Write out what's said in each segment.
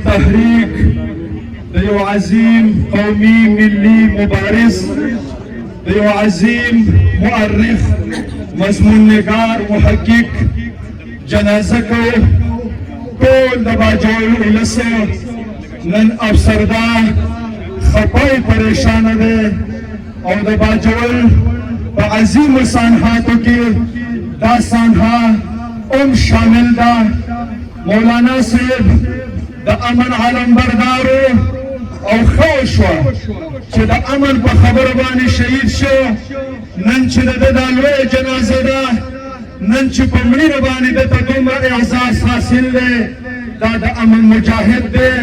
تحریک د یو عظیم قومي ملي مبارز د یو عظیم مؤرخ مضمون نگار محقق جنازه کو ټول د باجوړ ولس نن افسردا خپای پریشان ده او د باجوړ په عظیم سانحاتو کې دا سانحه شامل ده مولانا صاحب د امن علم بردارو او خو شو چې د امن په خبره باندې شهید شو نن چې د لوی جنازه ده نن چې په مړینه باندې د دومره اعزاز حاصل دی دا د امن مجاهد دی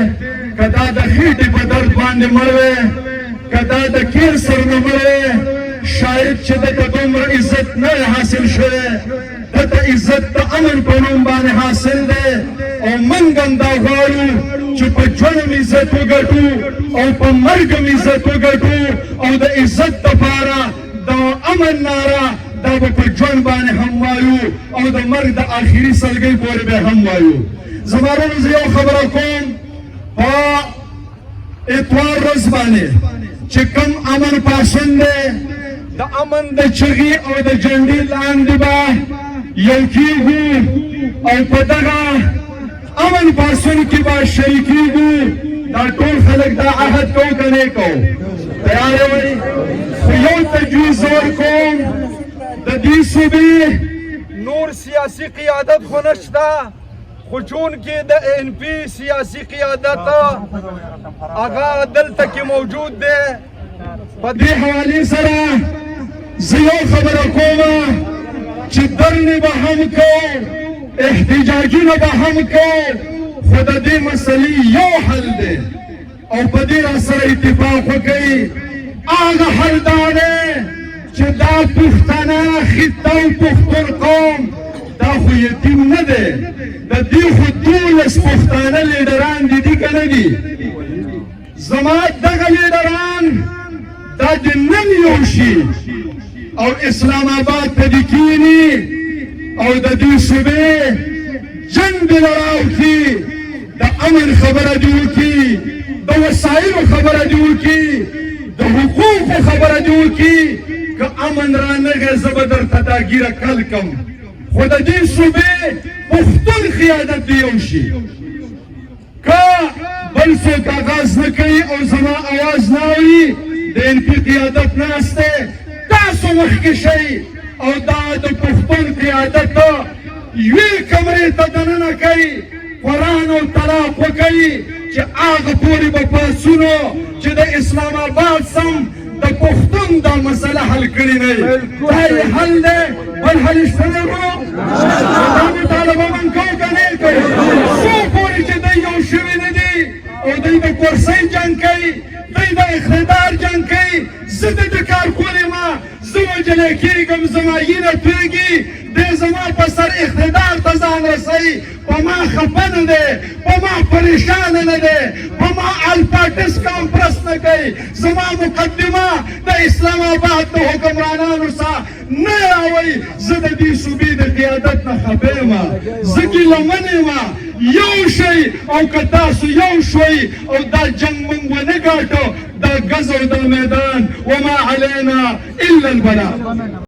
که دا د خېټې په درد باندې مړ وی که دا د کینسر نه مړ وی شاید چې د دومره عزت نه حاصل شوی دته عزت د امن په نوم باندې حاصل دی او موږ هم دا غواړو چې په ژوند هم عزت وګټو او په مرګ هم عزت وګټو او د عزت دپاره د امن ناره دا به په ژوند باندې هم وایو او د مرګ د آخري سلګۍ پورې به هم وایو زما وروڼو زه یو خبره کوم په اتوار ورځ باندې چې کوم امن پاڅون دی د امن د چغې او د جنډې لاندې به یو کېږو او په دغه امن پاڅون کې به شریکېږو دا ټول خلک دا عهد کوو که نه کوو تیار یوئ خو یو تجویز ورکوم د دې صوبې نور سیاسي قیادت خو نشته خو چونکې د ان پی سیاسي قیادت هغه دلته کې موجود دی په دې حوالې سره زه یو خبره کومه چې درنې به هم کوو احتجاجونه به هم کوو خو د دې مسلې یو حل دی او په دې راسره اتفاق وکړئ هغه حل دا دی چې دا پښتانه خطه او پښتون قوم دا خو یتیم نه دی د دې خو 12 پښتانه لیډران دي که نه دي زما دغه لیډران دا د نن یو شي او اسلام آباد ته دې کیني او د دې صوبې جنګ دې لړاو کړي د امن خبره دې وکړي د وسایلو خبره دې وکړي د حقوقو خبره دې وکړي که امن رانغی زه به درته دا ګیره کل کم خو د دې صوبې پښتون قیادت دې یو شي که بل څوک آغاز نه کوي او زما اواز نه اوري د ان پي قیادت ناست دی تاسو مخکې شئ او دا د پښتون قیادت یوې کمرې ته دننه کوي قرآن او طلاق وکوي چې هغه پورې به پاڅونو چې د اسلام آباد سم د پښتون دا مسله حل کړې نه وي دا یې حل دی بل حل شته دی ورو دا مطالبه من کوو که نه کوو څو پورې چې دی یو شوي نه دي او دوی د کرسۍ جنګ کوي دوی د اقتدار جنګ کوي زه د کار کولې ما زه وجلی کېږم زما وینه تویږي دی زما په سر اقتدار ته ځان رسوي په ما خفه نه دی په ما پریشانه نه دی په ما الپاټس کانفرنس نه کوي زما مقدمه د اسلام آباد د حکمرانانو سره نه راوړي زه د دې صوبې د قیادت نه خفه یم زه ګیلمن یم یو شئ او که تاسو یو شوئ او دا جنګ موږ ونه ګاټو دا ګز او دا میدان وما علینا الا البلاغ